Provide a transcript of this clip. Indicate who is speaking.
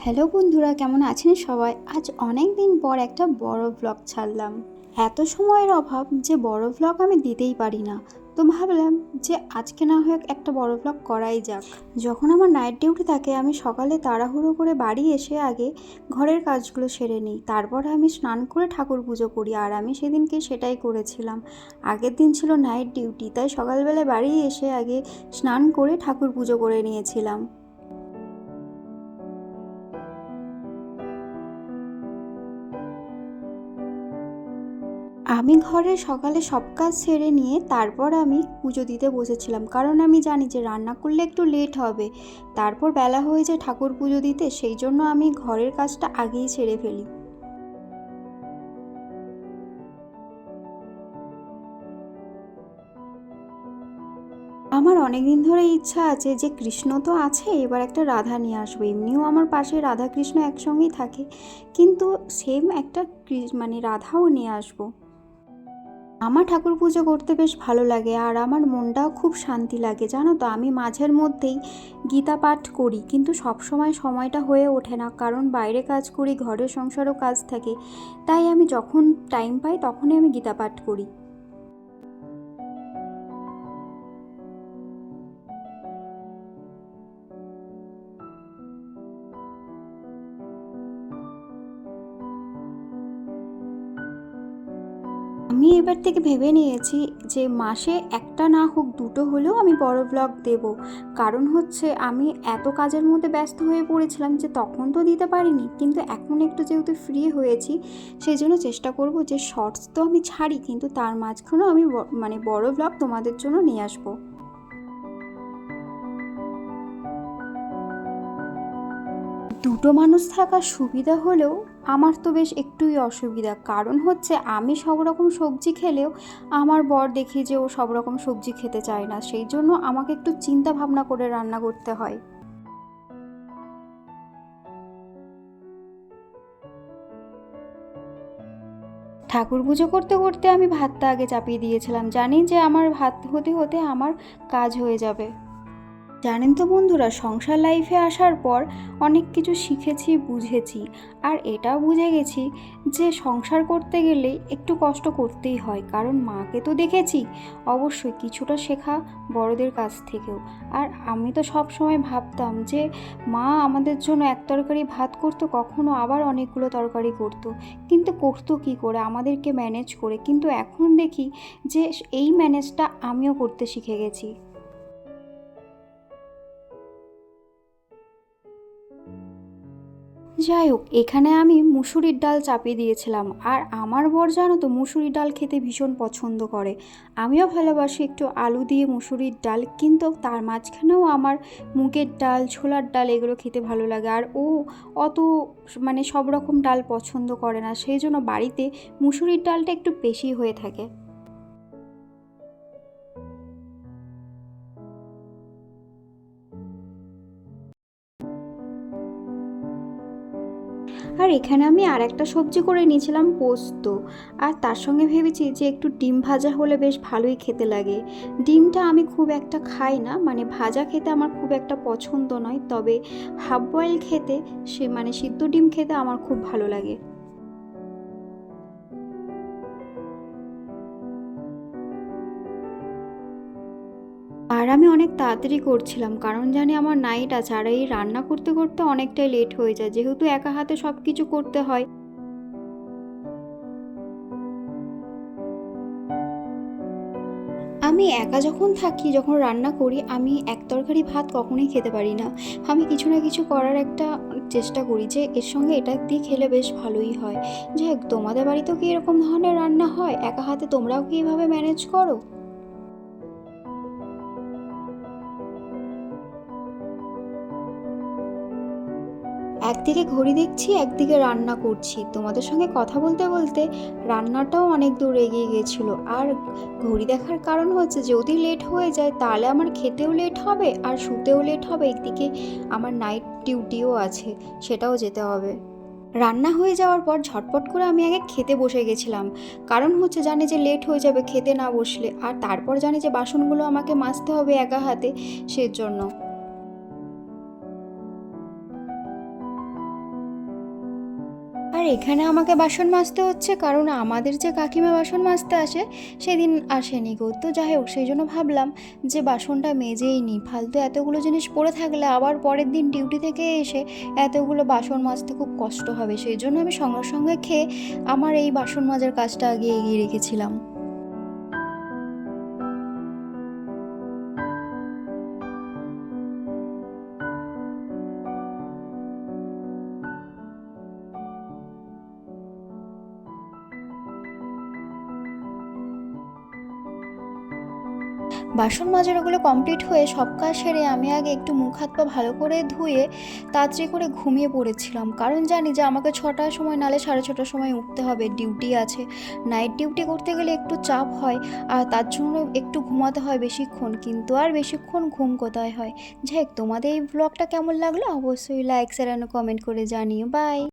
Speaker 1: Hello বন্ধুরা, কেমন আছেন সবাই? আজ অনেক দিন পর একটা বড় ব্লগ ছাড়লাম। এত সময়ের অভাব যে বড় ব্লগ আমি দিতেই পারি না। তো ভাবলাম যে আজকে না হয় একটা বড় ব্লগ করাই যাক। যখন আমার নাইট ডিউটি থাকে আমি সকালে তাড়াহুড়ো করে বাড়ি এসে আগে ঘরের কাজগুলো সেরে নিই, তারপরে আমি স্নান করে ঠাকুর পুজো করি। আর আমি সেদিনকে সেটাই করেছিলাম। আগের দিন ছিল নাইট ডিউটি, তাই সকালবেলায় বাড়ি এসে আগে স্নান করে ঠাকুর পুজো করে নিয়েছিলাম। আমি ঘরে সকালে সব কাজ সেরে নিয়ে তারপর আমি পুজো দিতে বসেছিলাম, কারণ আমি জানি যে রান্না করলে একটু লেট হবে, তারপর বেলা হয়ে যায় ঠাকুর পুজো দিতে, সেই জন্য আমি ঘরের কাজটা আগেই সেরে ফেলি। আমার অনেক দিন ধরে ইচ্ছা আছে যে কৃষ্ণ তো আছে, এবার একটা রাধা নিয়ে আসবো। এমনিও আমার পাশে রাধা কৃষ্ণ একসঙ্গেই থাকে, কিন্তু সেম একটা রাধাও নিয়ে আসবো। আমার ঠাকুর পুজো করতে বেশ ভালো লাগে আর আমার মনটাও খুব শান্তি লাগে, জানো তো। আমি মাঝের মধ্যেই গীতা পাঠ করি, কিন্তু সব সময় সময়টা হয়ে ওঠে না, কারণ বাইরে কাজ করি, ঘরের সংসারও কাজ থাকে। তাই আমি যখন টাইম পাই তখনই আমি গীতা পাঠ করি। আমি এবার থেকে ভেবে নিয়েছি যে মাসে একটা না হোক দুটো হলেও আমি বড় ব্লগ দেব। কারণ হচ্ছে আমি এত কাজের মধ্যে ব্যস্ত হয়ে পড়েছিলাম যে তখন তো দিতে পারিনি, কিন্তু এখন একটু যেহেতু ফ্রি হয়েছি সেই জন্য চেষ্টা করব যে শর্টস তো আমি ছাড়ি, কিন্তু তার মাঝখানেও আমি বড় ব্লগ তোমাদের জন্য নিয়ে আসবো। দুটো মানুষ থাকার সুবিধা হলেও আমার তো বেশ একটুই অসুবিধা, কারণ হচ্ছে আমি সব রকম সবজি খেলেও আমার বর দেখি যে ও সব রকম সবজি খেতে চায় না, সেই জন্য আমাকে একটু চিন্তা ভাবনা করে রান্না করতে হয়। ঠাকুর পুজো করতে করতে আমি ভাতটা আগে চাপিয়ে দিয়েছিলাম, জানি যে আমার ভাত হতে হতে আমার কাজ হয়ে যাবে। জানেন তো বন্ধুরা, সংসার লাইফে আসার পর অনেক কিছু শিখেছি, বুঝেছি। আর এটাও বুঝে গেছি যে সংসার করতে গেলে একটু কষ্ট করতেই হয়, কারণ মাকে তো দেখেছি, অবশ্যই কিছুটা শেখা বড়দের কাছ থেকেও। আর আমি তো সব সময় ভাবতাম যে মা আমাদের জন্য এক তরকারি ভাত করতো, কখনো আবার অনেকগুলো তরকারি করতো, কিন্তু করতো কী করে আমাদেরকে ম্যানেজ করে। কিন্তু এখন দেখি যে এই ম্যানেজটা আমিও করতে শিখে গেছি। যাই হোক, এখানে আমি মুসুরির ডাল চাপিয়ে দিয়েছিলাম। আর আমার বর জানো তো মুসুরির ডাল খেতে ভীষণ পছন্দ করে। আমিও ভালোবাসি একটু আলু দিয়ে মুসুরির ডাল, কিন্তু তার মাঝখানেও আমার মুগের ডাল, ছোলার ডাল এগুলো খেতে ভালো লাগে। আর ও অত সব রকম ডাল পছন্দ করে না, সেই জন্য বাড়িতে মুসুরির ডালটা একটু বেশি হয়ে থাকে। আর এখানে আমি আর একটা সবজি করে নিয়েছিলাম, পোস্ত। আর তার সঙ্গে ভেবেছি যে একটু ডিম ভাজা হলে বেশ ভালোই খেতে লাগে। ডিমটা আমি খুব একটা খাই না, ভাজা খেতে আমার খুব একটা পছন্দ নয়, তবে হাফ বয়েল খেতে সিদ্ধ ডিম খেতে আমার খুব ভালো লাগে। আর আমি অনেক তাড়াতাড়ি করছিলাম, কারণ জানি আমার নাইট আছে, আর এই রান্না করতে করতে অনেকটাই লেট হয়ে যায়, যেহেতু একা হাতে সব কিছু করতে হয়। আমি একা যখন থাকি, যখন রান্না করি, আমি এক তরকারি ভাত কখনোই খেতে পারি না। আমি কিছু না কিছু করার একটা চেষ্টা করি যে এর সঙ্গে এটা দিয়ে খেলে বেশ ভালোই হয়। যাই হোক, তোমাদের বাড়িতেও কি এরকম ধরনের রান্না হয়? একা হাতে তোমরাও কি এভাবে ম্যানেজ করো? একদিকে ঘড়ি দেখছি, একদিকে রান্না করছি, তোমাদের সঙ্গে কথা বলতে বলতে রান্নাটাও অনেক দূর এগিয়ে গেছিলো। আর ঘড়ি দেখার কারণ হচ্ছে যদি লেট হয়ে যায় তাহলে আমার খেতেও লেট হবে আর শুতেও লেট হবে, একদিকে আমার নাইট ডিউটিও আছে, সেটাও যেতে হবে। রান্না হয়ে যাওয়ার পর ঝটপট করে আমি আগে খেতে বসে গেছিলাম, কারণ হচ্ছে জানি যে লেট হয়ে যাবে খেতে না বসলে, আর তারপর জানি যে বাসনগুলো আমাকে মাজতে হবে একা হাতে, সেজন্য। এখানে আমাকে বাসন মাজতে হচ্ছে কারণ আমাদের যে কাকিমা বাসন মাজতে আসে সেদিন আসেনি গো। তো যাই হোক, সেই জন্য ভাবলাম যে বাসনটা মেজেই নিই, ফালতু এতগুলো জিনিস পড়ে থাকলে আবার পরের দিন ডিউটি থেকে এসে এতগুলো বাসন মাজতে খুব কষ্ট হবে। সেই জন্য আমি সঙ্গে সঙ্গে খেয়ে আমার এই বাসন মাজার কাজটা আগে এগিয়ে রেখেছিলাম। বাসন মাজার ওগুলো কমপ্লিট হয়ে সব কাজ সেরে আমি আগে একটু মুখ হাত পা ভালো করে ধুয়ে তাড়াতাড়ি করে ঘুমিয়ে পড়েছিলাম, কারণ জানি যে আমাকে 6টার সময় নালে 6:30টার সময় উঠতে হবে, ডিউটি আছে। নাইট ডিউটি করতে গেলে একটু চাপ হয়, আর তার জন্য একটু ঘুমাতে হয় বেশিক্ষণ, কিন্তু আর বেশিক্ষণ ঘুম কোথায় হয়। যাই হোক, তোমাদের এই ব্লগটা কেমন লাগলো অবশ্যই লাইক শেয়ার আর কমেন্ট করে জানিও। বাই।